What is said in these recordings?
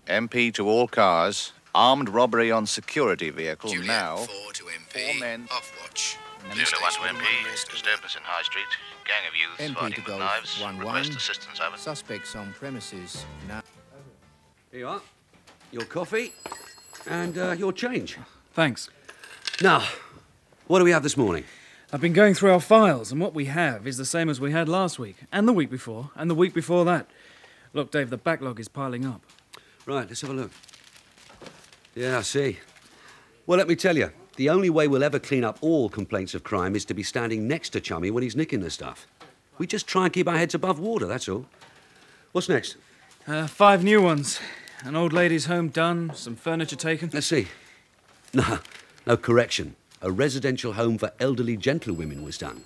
MP to all cars. Armed robbery on security vehicle Juliet, now. 4 to MP. 4 men. Off watch. Zulu 1 to MP. Disturbance in High Street. Gang of youths MP fighting to with Golf, knives. 1-1. Request assistance, over. Suspects on premises now. Here you are. Your coffee and your change. Thanks. Now, what do we have this morning? I've been going through our files, and what we have is the same as we had last week, and the week before, and the week before that. Look, Dave, the backlog is piling up. Right, let's have a look. Yeah, I see. Well, let me tell you, the only way we'll ever clean up all complaints of crime is to be standing next to Chummy when he's nicking the stuff. We just try and keep our heads above water, that's all. What's next? 5 new ones. An old lady's home done, some furniture taken. Let's see. No, correction. A residential home for elderly gentlewomen was done.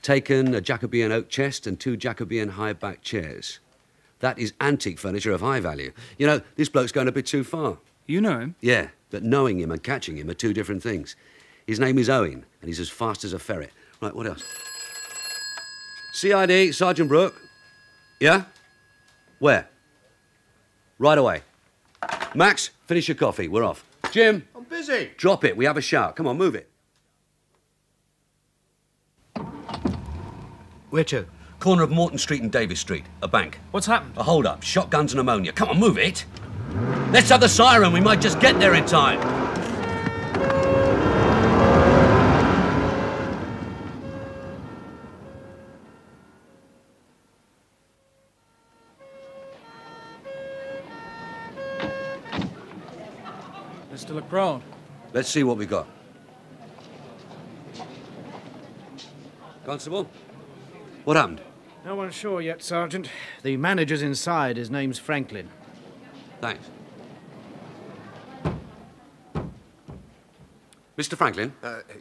Taken a Jacobean oak chest and 2 Jacobean high-back chairs. That is antique furniture of high value. You know, this bloke's going a bit too far. You know him? Yeah, but knowing him and catching him are 2 different things. His name is Owen, and he's as fast as a ferret. Right, what else? CID, Sergeant Brook. Yeah? Where? Right away. Max, finish your coffee. We're off. Jim. I'm busy. Drop it. We have a shout. Come on, move it. Where to? Corner of Morton Street and Davis Street. A bank. What's happened? A hold-up. Shotguns and ammonia. Come on, move it. Let's have the siren. We might just get there in time. There's still a crowd. Let's see what we got. Constable, what happened? No one's sure yet, Sergeant. The manager's inside. His name's Franklin. Thanks. Mr. Franklin?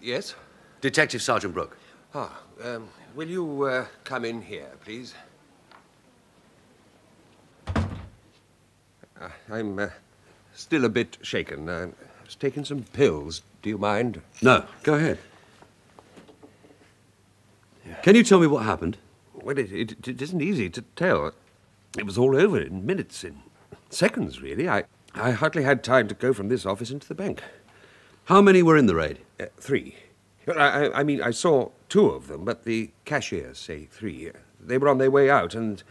Yes? Detective Sergeant Brook. Will you come in here, please? I'm still a bit shaken. I was taking some pills. Do you mind? No, go ahead. Can you tell me what happened? Well, it isn't easy to tell. It was all over in minutes, in seconds, really. I hardly had time to go from this office into the bank. How many were in the raid? 3. I mean, I saw 2 of them, but the cashiers say 3. They were on their way out, and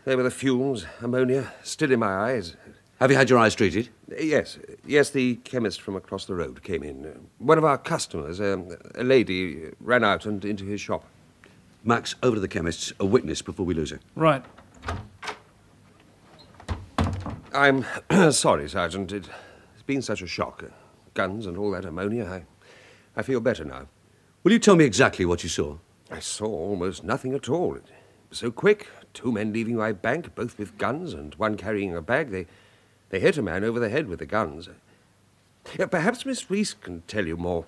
there were the fumes, ammonia, still in my eyes. Have you had your eyes treated? Yes, the chemist from across the road came in. One of our customers, a lady, ran out and into his shop. Max, over to the chemist's, a witness before we lose her. Right. I'm sorry, Sergeant. It's been such a shock. Guns and all that ammonia. I feel better now. Will you tell me exactly what you saw? I saw almost nothing at all. It was so quick. 2 men leaving my bank, both with guns, and one carrying a bag. They hit a man over the head with the guns. Perhaps Miss Reese can tell you more.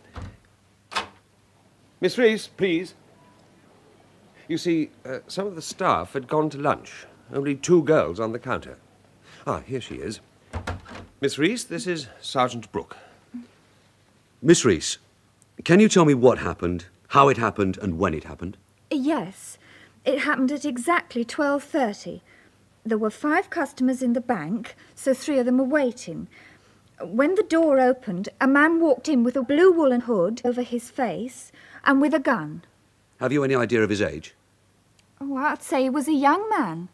Miss Reese, please. You see, some of the staff had gone to lunch. Only 2 girls on the counter. Here she is. Miss Reese, this is Sergeant Brook. Miss Reese, can you tell me what happened, how it happened, and when it happened? Yes. It happened at exactly 12:30. There were 5 customers in the bank, so 3 of them were waiting. When the door opened, a man walked in with a blue woolen hood over his face and with a gun. Have you any idea of his age? Oh, I'd say he was a young man.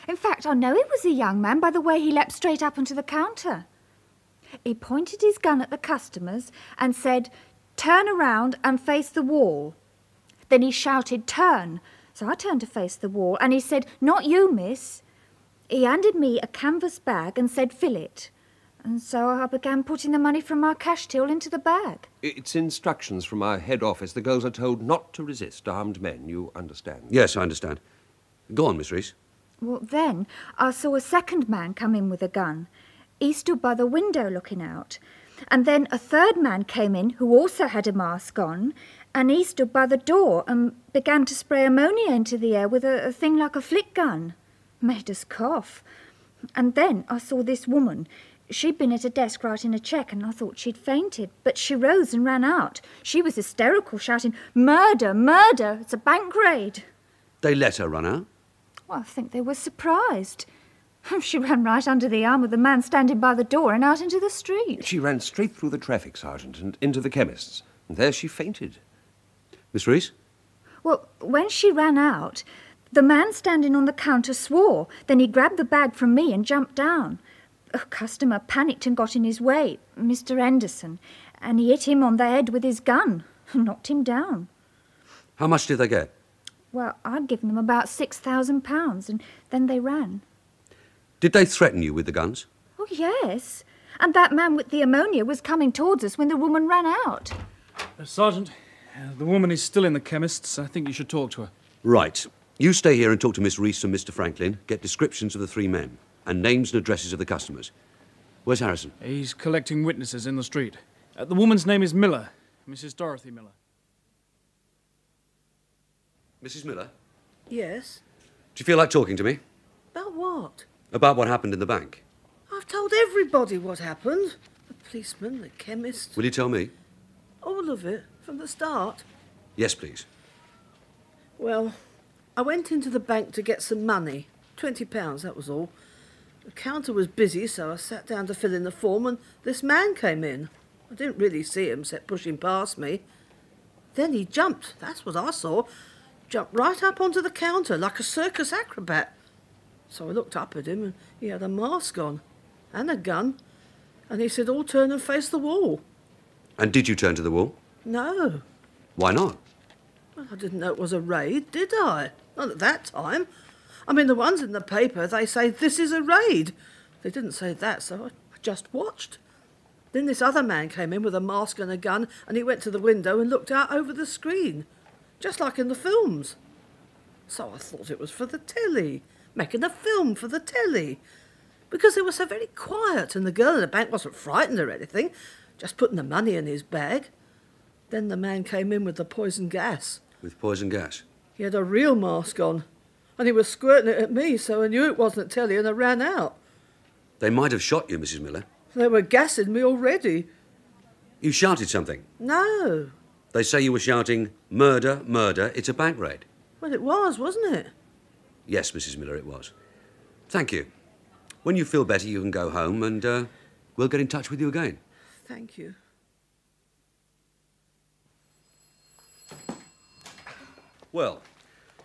In fact, I know he was a young man by the way he leapt straight up onto the counter. He pointed his gun at the customers and said, "Turn around and face the wall." Then he shouted, "Turn." So I turned to face the wall, and he said, "Not you, miss." He handed me a canvas bag and said, "Fill it." And so I began putting the money from our cash till into the bag. It's instructions from our head office. The girls are told not to resist armed men. You understand? Yes, I understand. Go on, Miss Reese. Well, then I saw a second man come in with a gun. He stood by the window looking out. And then a third man came in who also had a mask on, and he stood by the door and began to spray ammonia into the air with a thing like a flick gun. Made us cough. And then I saw this woman. She'd been at a desk writing a cheque, and I thought she'd fainted. But she rose and ran out. She was hysterical, shouting, "Murder! Murder! It's a bank raid!" They let her run out? Well, I think they were surprised. She ran right under the arm of the man standing by the door and out into the street. She ran straight through the traffic, Sergeant, and into the chemist's. And there she fainted. Miss Reese? Well, when she ran out, the man standing on the counter swore. Then he grabbed the bag from me and jumped down. A customer panicked and got in his way, Mr. Henderson, and he hit him on the head with his gun and knocked him down. How much did they get? Well, I'd given them about £6,000, and then they ran. Did they threaten you with the guns? Oh, yes. And that man with the ammonia was coming towards us when the woman ran out. Sergeant, the woman is still in the chemist's. I think you should talk to her. Right. You stay here and talk to Miss Reese and Mr. Franklin. Get descriptions of the 3 men and names and addresses of the customers. Where's Harrison? He's collecting witnesses in the street. The woman's name is Miller, Mrs. Dorothy Miller. Mrs. Miller? Yes? Do you feel like talking to me? About what? About what happened in the bank. I've told everybody what happened. The policeman, the chemist. Will you tell me? All of it, from the start. Yes, please. Well, I went into the bank to get some money. £20, that was all. The counter was busy, so I sat down to fill in the form, and this man came in. I didn't really see him, except pushing past me. Then he jumped, that's what I saw. Jumped right up onto the counter, like a circus acrobat. So I looked up at him, and he had a mask on, and a gun. And he said, all turn and face the wall. And did you turn to the wall? No. Why not? Well, I didn't know it was a raid, did I? Not at that time. I mean, the ones in the paper, they say, this is a raid. They didn't say that, so I just watched. Then this other man came in with a mask and a gun, and he went to the window and looked out over the screen, just like in the films. So I thought it was for the telly, making a film for the telly. Because they were so very quiet, and the girl in the bank wasn't frightened or anything, just putting the money in his bag. Then the man came in with the poison gas. With poison gas? He had a real mask on, and he was squirting it at me, so I knew it wasn't telly, and I ran out. They might have shot you, Mrs. Miller. They were gassing me already. You shouted something. No. They say you were shouting, murder, murder, it's a bank raid. Well, it was, wasn't it? Yes, Mrs. Miller, it was. Thank you. When you feel better, you can go home, and we'll get in touch with you again. Thank you. Well,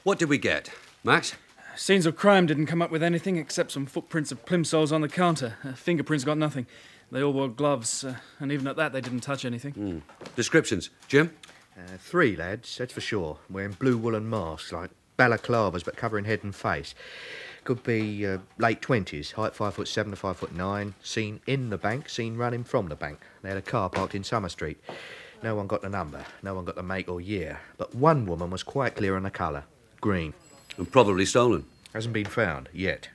what did we get? Max? Scenes of crime didn't come up with anything except some footprints of plimsolls on the counter. Fingerprints got nothing. They all wore gloves, and even at that, they didn't touch anything. Descriptions. Jim? 3 lads, that's for sure, wearing blue woolen masks, like balaclavas, but covering head and face. Could be late 20s, height 5'7" to 5'9", seen in the bank, seen running from the bank. They had a car parked in Summer Street. No one got the number, no one got the make or year, but one woman was quite clear on the colour, green. And probably stolen. Hasn't been found, yet.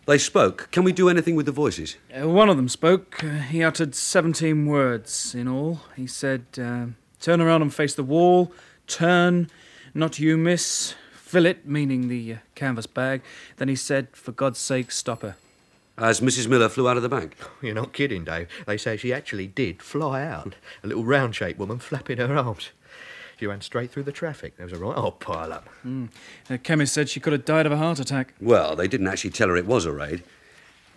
They spoke. Can we do anything with the voices? One of them spoke. He uttered 17 words in all. He said, turn around and face the wall, turn, not you, miss, fill it, meaning the canvas bag. Then he said, for God's sake, stop her. As Mrs. Miller flew out of the bank? You're not kidding, Dave. They say she actually did fly out. A little round-shaped woman flapping her arms. She ran straight through the traffic. There was a right old pile-up. The chemist said she could have died of a heart attack. Well, they didn't actually tell her it was a raid.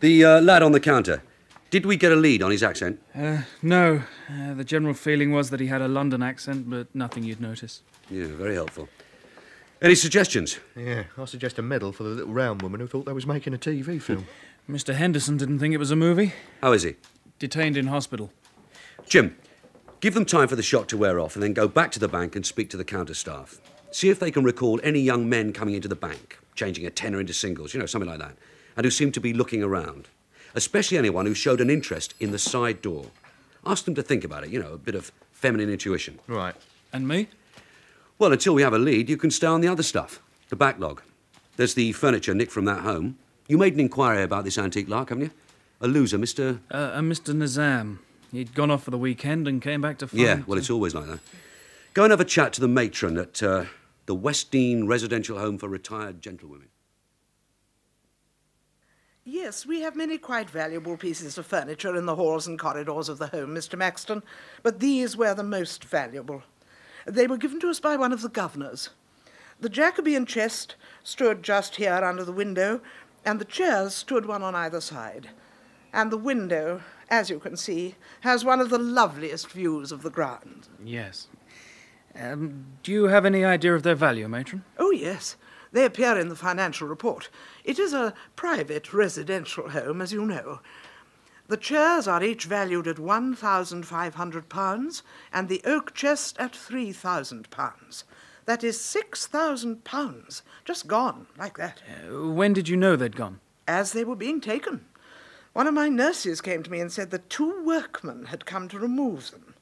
The lad on the counter, did we get a lead on his accent? No. The general feeling was that he had a London accent, but nothing you'd notice. Yeah, very helpful. Any suggestions? Yeah, I suggest a medal for the little round woman who thought they was making a TV film. Mr. Henderson didn't think it was a movie. How is he? Detained in hospital. Jim, give them time for the shock to wear off and then go back to the bank and speak to the counter staff. See if they can recall any young men coming into the bank, changing a tenner into singles, something like that, and who seemed to be looking around. Especially anyone who showed an interest in the side door. Ask them to think about it, a bit of feminine intuition. Right. And me? Well, until we have a lead, you can stay on the other stuff. The backlog. There's the furniture nicked from that home. You made an inquiry about this antique lark, haven't you? A loser, Mr... Mr. Nizam. He'd gone off for the weekend and came back to find... Yeah, well, it's always like that. Go and have a chat to the matron at the Westdean Residential Home for Retired Gentlewomen. Yes, we have many quite valuable pieces of furniture in the halls and corridors of the home, Mr. Maxton, but these were the most valuable. They were given to us by one of the governors. The Jacobean chest stood just here under the window, And the chairs stood one on either side. And the window, as you can see, has one of the loveliest views of the grounds. Yes. Do you have any idea of their value, matron? Oh, yes. They appear in the financial report. It is a private residential home, as you know. The chairs are each valued at £1,500 and the oak chest at £3,000. That is £6,000, just gone, like that. When did you know they'd gone? As they were being taken. One of my nurses came to me and said that 2 workmen had come to remove them.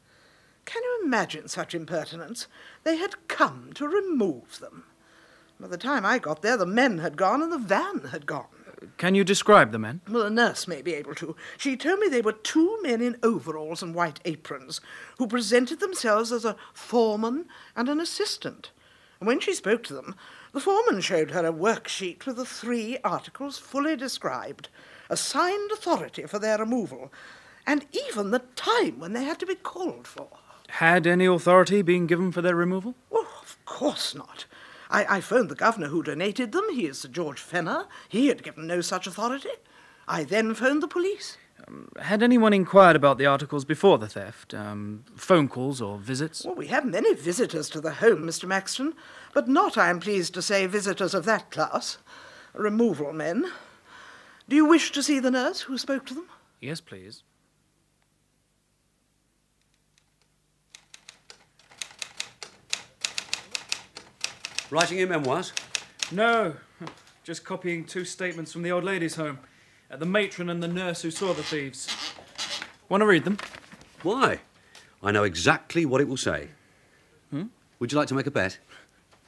Can you imagine such impertinence? They had come to remove them. By the time I got there, the men had gone and the van had gone. Can you describe the men? Well, a nurse may be able to. She told me they were 2 men in overalls and white aprons who presented themselves as a foreman and an assistant. And when she spoke to them, the foreman showed her a worksheet with the 3 articles fully described, a signed authority for their removal, and even the time when they had to be called for. Had any authority been given for their removal? Oh, of course not. I phoned the governor who donated them. He is Sir George Fenner. He had given no such authority. I then phoned the police. Had anyone inquired about the articles before the theft? Phone calls or visits? Well, we have many visitors to the home, Mr. Maxton, but not, I am pleased to say, visitors of that class. Removal men. Do you wish to see the nurse who spoke to them? Yes, please. Writing your memoirs? No, just copying 2 statements from the old ladies' home. The matron and the nurse who saw the thieves. Want to read them? Why? I know exactly what it will say. Would you like to make a bet?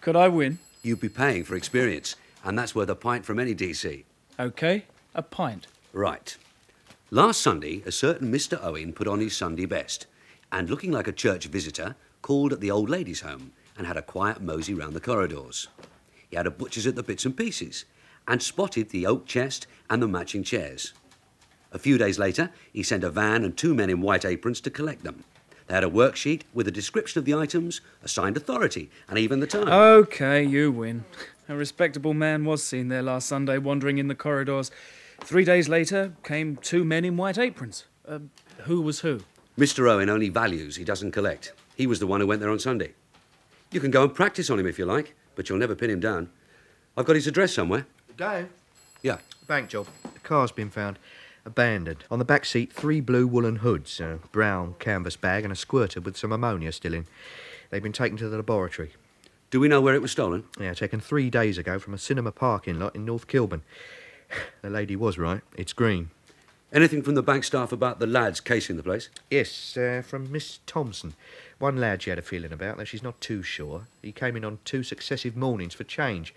Could I win? You'd be paying for experience, and that's worth a pint from any DC. OK, a pint. Right. Last Sunday, a certain Mr. Owen put on his Sunday best and, looking like a church visitor, called at the old ladies' home and had a quiet mosey round the corridors. He had a butcher's at the bits and pieces and spotted the oak chest and the matching chairs. A few days later, he sent a van and 2 men in white aprons to collect them. They had a worksheet with a description of the items, a signed authority, and even the time. OK, you win. A respectable man was seen there last Sunday wandering in the corridors. 3 days later came 2 men in white aprons. Who was who? Mr. Owen only values, he doesn't collect. He was the one who went there on Sunday. You can go and practice on him if you like, but you'll never pin him down. I've got his address somewhere. Dave? Yeah. Bank job. The car's been found abandoned. On the back seat, 3 blue woolen hoods, a brown canvas bag and a squirter with some ammonia still in. They've been taken to the laboratory. Do we know where it was stolen? Yeah, taken 3 days ago from a cinema parking lot in North Kilburn. The lady was right. It's green. Anything from the bank staff about the lads casing the place? Yes, from Miss Thompson. One lad she had a feeling about, though she's not too sure. He came in on 2 successive mornings for change.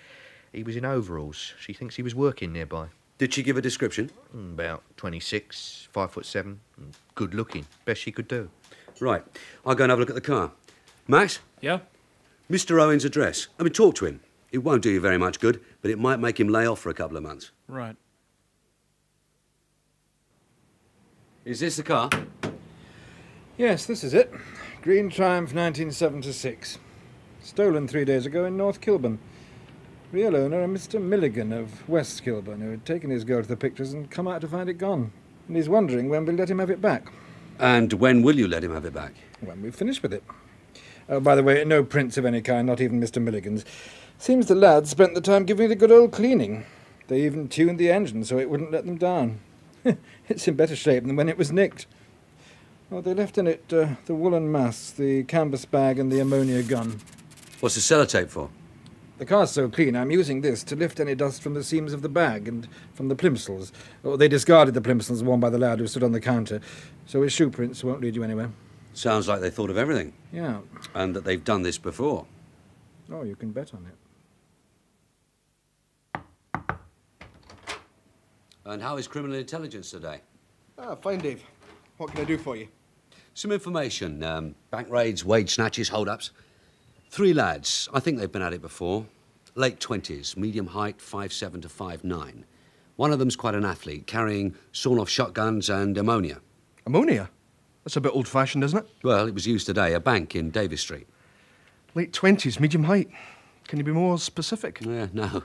He was in overalls. She thinks he was working nearby. Did she give a description? About 26, 5'7", good looking. Best she could do. Right. I'll go and have a look at the car. Max? Yeah? Mr. Owen's address. I mean, talk to him. It won't do you very much good, but it might make him lay off for a couple of months. Right. Is this the car? Yes, this is it. Green Triumph 1976. Stolen 3 days ago in North Kilburn. Real owner a Mr. Milligan of West Kilburn, who had taken his girl to the pictures and come out to find it gone. And he's wondering when we'll let him have it back. And when will you let him have it back? When we've finished with it. Oh, by the way, no prints of any kind, not even Mr. Milligan's. Seems the lads spent the time giving it a good old cleaning. They even tuned the engine so it wouldn't let them down. It's in better shape than when it was nicked. Well, they left in it the woolen mask, the canvas bag and the ammonia gun. What's the sellotape for? The car's so clean, I'm using this to lift any dust from the seams of the bag and from the plimsolls. Oh, they discarded the plimsolls worn by the lad who stood on the counter, so his shoe prints won't lead you anywhere. Sounds like they thought of everything. Yeah. And that they've done this before. Oh, you can bet on it. And how is criminal intelligence today? Fine, Dave. What can I do for you? Some information. Bank raids, wage snatches, hold-ups. 3 lads. I think they've been at it before. Late 20s, medium height, 5'7" to 5'9". One of them's quite an athlete, carrying sawn-off shotguns and ammonia. Ammonia? That's a bit old-fashioned, isn't it? Well, it was used today, a bank in Davis Street. Late 20s, medium height. Can you be more specific? Yeah, no.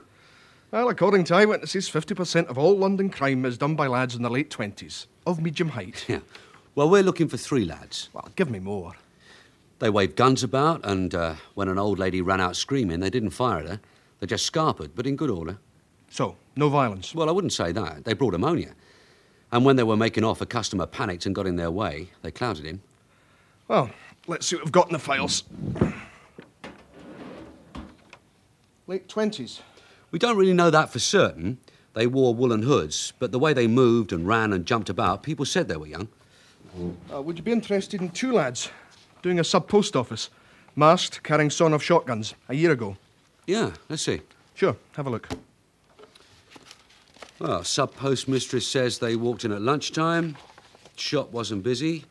Well, according to eyewitnesses, 50% of all London crime is done by lads in their late 20s, of medium height. Yeah. Well, we're looking for 3 lads. Well, give me more. They waved guns about, and when an old lady ran out screaming, they didn't fire at her. They just scarpered, but in good order. So, no violence? Well, I wouldn't say that. They brought ammonia. And when they were making off, a customer panicked and got in their way. They clouted him. Well, let's see what we've got in the files. Late 20s. We don't really know that for certain. They wore woolen hoods, but the way they moved and ran and jumped about, people said they were young. Would you be interested in 2 lads doing a sub-post office, masked, carrying sawn-off shotguns, a year ago? Yeah, let's see. Sure, have a look. Well, sub-post mistress says they walked in at lunchtime. Shop wasn't busy.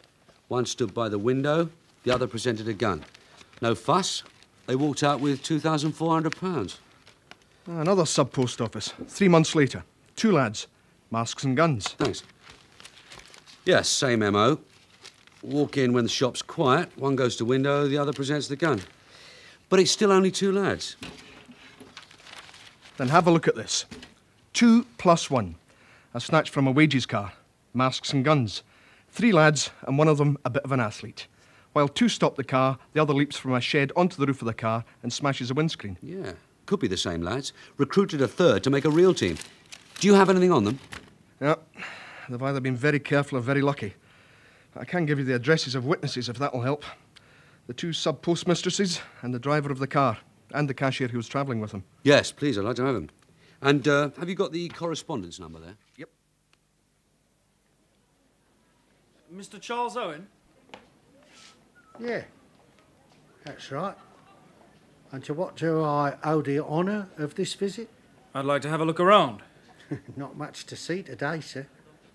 One stood by the window. The other presented a gun. No fuss. They walked out with £2,400. Another sub-post office, 3 months later. 2 lads, masks and guns. Thanks. Yes, same MO. Walk in when the shop's quiet. One goes to window, the other presents the gun. But it's still only 2 lads. Then have a look at this. 2 plus 1. A snatch from a wages car. Masks and guns. 3 lads, and one of them a bit of an athlete. While 2 stop the car, the other leaps from a shed onto the roof of the car and smashes a windscreen. Yeah, could be the same lads. Recruited a 3rd to make a real team. Do you have anything on them? Yeah, they've either been very careful or very lucky. I can give you the addresses of witnesses if that'll help. The 2 sub-postmistresses and the driver of the car, and the cashier who was travelling with them. Yes, please, I'd like to have them. And have you got the correspondence number there? Yep. Mr. Charles Owen? Yeah, that's right. And to what do I owe the honour of this visit? I'd like to have a look around. Not much to see today, sir.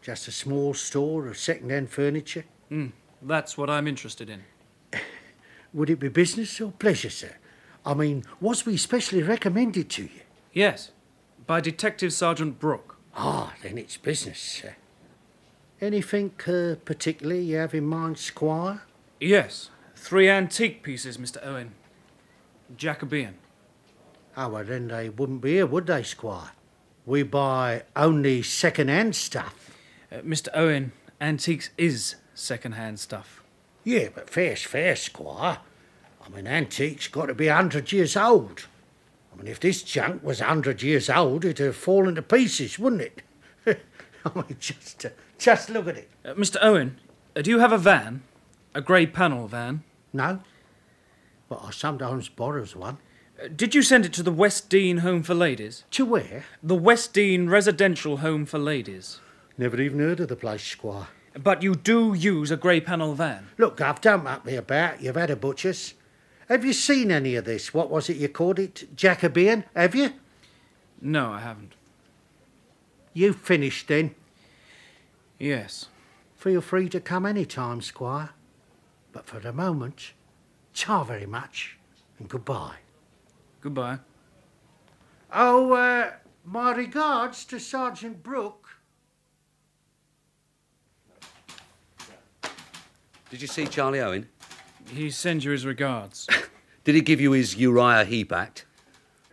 Just a small store of second-hand furniture. That's what I'm interested in. Would it be business or pleasure, sir? I mean, was we specially recommended to you? Yes, by Detective Sergeant Brook. Ah, then it's business, sir. Anything particularly you have in mind, Squire? Yes, 3 antique pieces, Mr. Owen. Jacobean. Oh, well, then they wouldn't be here, would they, Squire? We buy only second-hand stuff. Mr. Owen, antiques is second-hand stuff. Yeah, but fair's fair, Squire. I mean, antiques got to be 100 years old. I mean, if this junk was 100 years old, it'd have fallen to pieces, wouldn't it? I mean, just look at it. Mr. Owen, do you have a van? A grey panel van? No, but I sometimes borrows one. Did you send it to the West Dean Home for Ladies? To where? The West Dean Residential Home for Ladies. Never even heard of the place, Squire. But you do use a grey panel van? Look, Gov, don't muck me about. You've had a butcher's. Have you seen any of this? What was it you called it? Jacobean, have you? No, I haven't. You finished then? Yes. Feel free to come any time, Squire. But for the moment, ciao very much and goodbye. Goodbye. Oh, my regards to Sergeant Brook. Did you see Charlie Owen? He sends you his regards. Did he give you his Uriah Heep Act?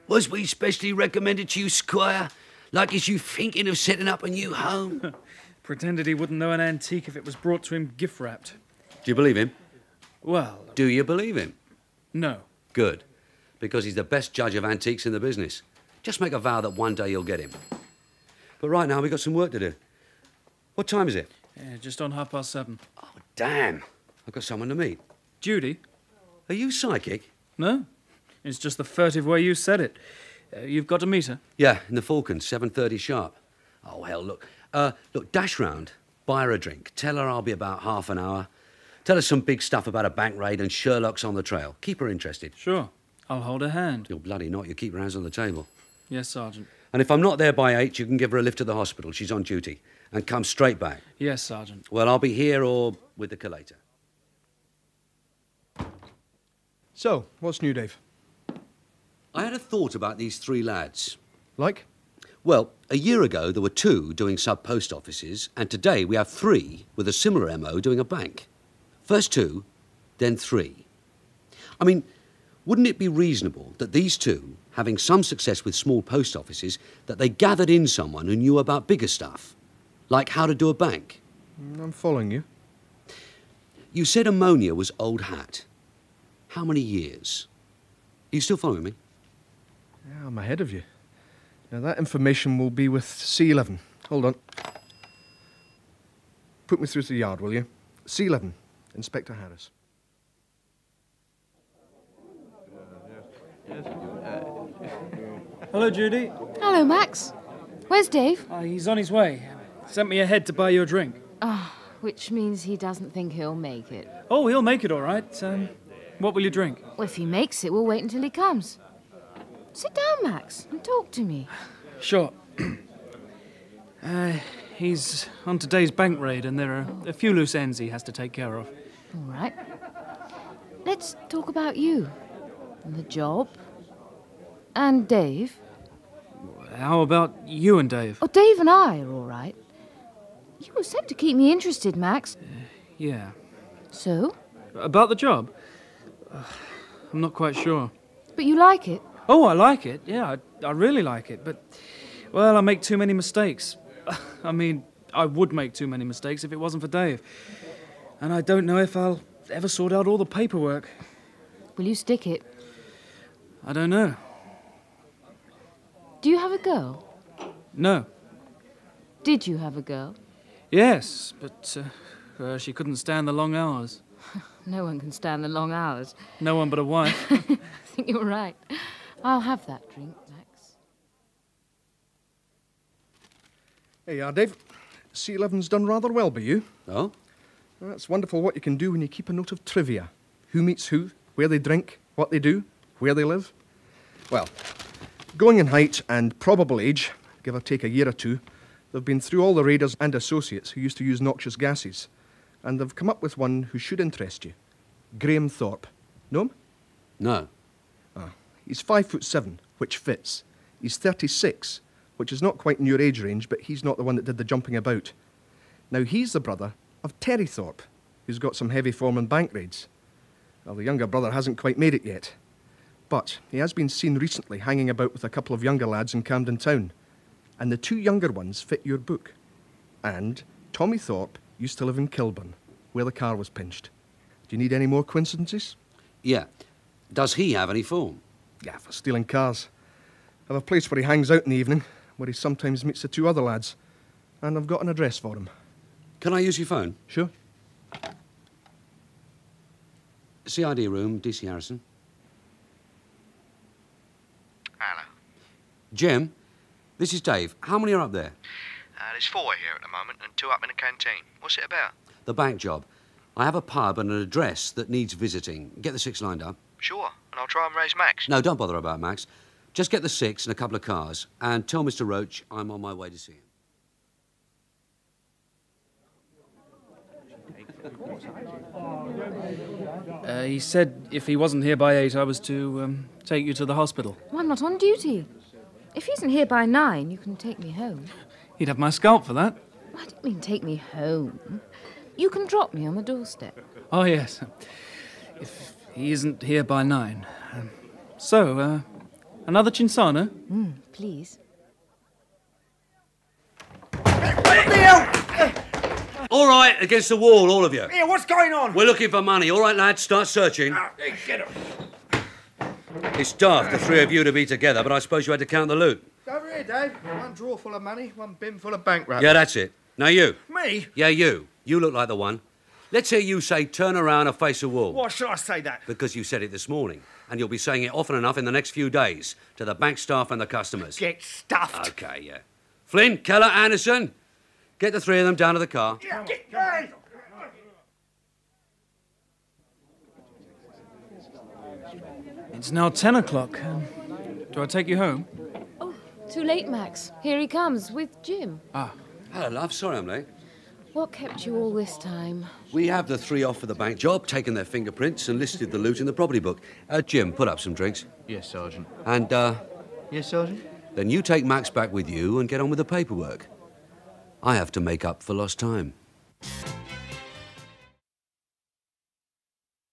Was we specially recommended to you, Squire? Like is you thinking of setting up a new home? Pretended he wouldn't know an antique if it was brought to him gift-wrapped. Do you believe him? Well... Do you believe him? No. Good. Because he's the best judge of antiques in the business. Just make a vow that one day you'll get him. But right now, we've got some work to do. What time is it? Yeah, just on 7:30. Oh, damn. I've got someone to meet. Judy? Are you psychic? No. It's just the furtive way you said it. You've got to meet her? Yeah, in the Falcon, 7:30 sharp. Oh, hell, look. Look, dash round, buy her a drink. Tell her I'll be about half an hour. Tell her some big stuff about a bank raid and Sherlock's on the trail. Keep her interested. Sure. I'll hold her hand. You're bloody not. You keep her hands on the table. Yes, Sergeant. And if I'm not there by 8, you can give her a lift to the hospital. She's on duty. And come straight back. Yes, Sergeant. Well, I'll be here or with the collator. So, what's new, Dave? I had a thought about these 3 lads. Like? Well, a year ago there were 2 doing sub-post offices, and today we have 3 with a similar MO doing a bank. First 2, then 3. I mean, Wouldn't it be reasonable that these two, having some success with small post offices, that they gathered in someone who knew about bigger stuff? Like how to do a bank? I'm following you. You said ammonia was old hat. How many years? Are you still following me? Yeah, I'm ahead of you. Now, that information will be with C11. Hold on. Put me through to the yard, will you? C11, Inspector Harris. Hello, Judy. Hello, Max. Where's Dave? He's on his way. Sent me ahead to buy you a drink. Which means he doesn't think he'll make it. Oh, he'll make it all right. What will you drink? Well, if he makes it, we'll wait until he comes. Sit down, Max, and talk to me. Sure. He's on today's bank raid, and there are a few loose ends he has to take care of. All right. Let's talk about you. And the job. And Dave. How about you and Dave? Oh, Dave and I are all right. You were sent to keep me interested, Max. Yeah. So? About the job? I'm not quite sure. But you like it? Oh, I like it. Yeah, I really like it. But, well, I make too many mistakes. I mean, I would make too many mistakes if it wasn't for Dave. And I don't know if I'll ever sort out all the paperwork. Will you stick it? I don't know. Do you have a girl? No. Did you have a girl? Yes, but she couldn't stand the long hours. No one can stand the long hours. No one but a wife. I think you're right. I'll have that drink, Max. Hey, you are, Dave. C11's done rather well by you. Oh? Well, it's wonderful what you can do when you keep a note of trivia. Who meets who, where they drink, what they do, where they live. Well, going in height and probable age, give or take a year or two, they've been through all the raiders and associates who used to use noxious gases, and they've come up with one who should interest you. Graham Thorpe. Know him? No. He's 5'7", which fits. He's 36, which is not quite in your age range, but he's not the one that did the jumping about. Now, he's the brother of Terry Thorpe, who's got some heavy form in bank raids. Well, the younger brother hasn't quite made it yet, but he has been seen recently hanging about with a couple of younger lads in Camden Town, and the two younger ones fit your book. And Tommy Thorpe used to live in Kilburn, where the car was pinched. Do you need any more coincidences? Yeah. Does he have any form? Yeah, for stealing cars. I have a place where he hangs out in the evening, where he sometimes meets the two other lads, and I've got an address for him. Can I use your phone? Sure. CID room, DC Harrison. Hello. Jim, this is Dave. How many are up there? There's 4 here at the moment and 2 up in the canteen. What's it about? The bank job. I have a pub and an address that needs visiting. Get the 6 lined up. Sure, and I'll try and raise Max. No, don't bother about Max. Just get the 6 and a couple of cars, and tell Mr. Roach I'm on my way to see him. He said if he wasn't here by 8, I was to take you to the hospital. Well, I'm not on duty. If he isn't here by 9, you can take me home. He'd have my scalp for that. I didn't mean take me home. You can drop me on the doorstep. Oh, yes. If he isn't here by 9. So, another Chinsana? Please. All right, against the wall, all of you. Yeah, what's going on? We're looking for money. All right, lads, start searching. Get up. It's daft, the 3 of you to be together, but I suppose you had to count the loot. Over here, Dave. One drawer full of money, one bin full of bank wraps. Yeah, that's it. Now you. Me? Yeah, you. You look like the one. Let's hear you say, turn around and face the wall. Why should I say that? Because you said it this morning, and you'll be saying it often enough in the next few days to the bank staff and the customers. Get stuffed. OK, yeah. Flynn, Keller, Anderson, get the 3 of them down to the car. Yeah, get going. It's now 10 o'clock. Do I take you home? Oh, too late, Max. Here he comes with Jim. Hello, love. Sorry I'm late. What kept you all this time? We have the 3 off for the bank job, taken their fingerprints and listed the loot in the property book. Jim, put up some drinks. Yes, Sergeant. And, Yes, Sergeant? Then you take Max back with you and get on with the paperwork. I have to make up for lost time.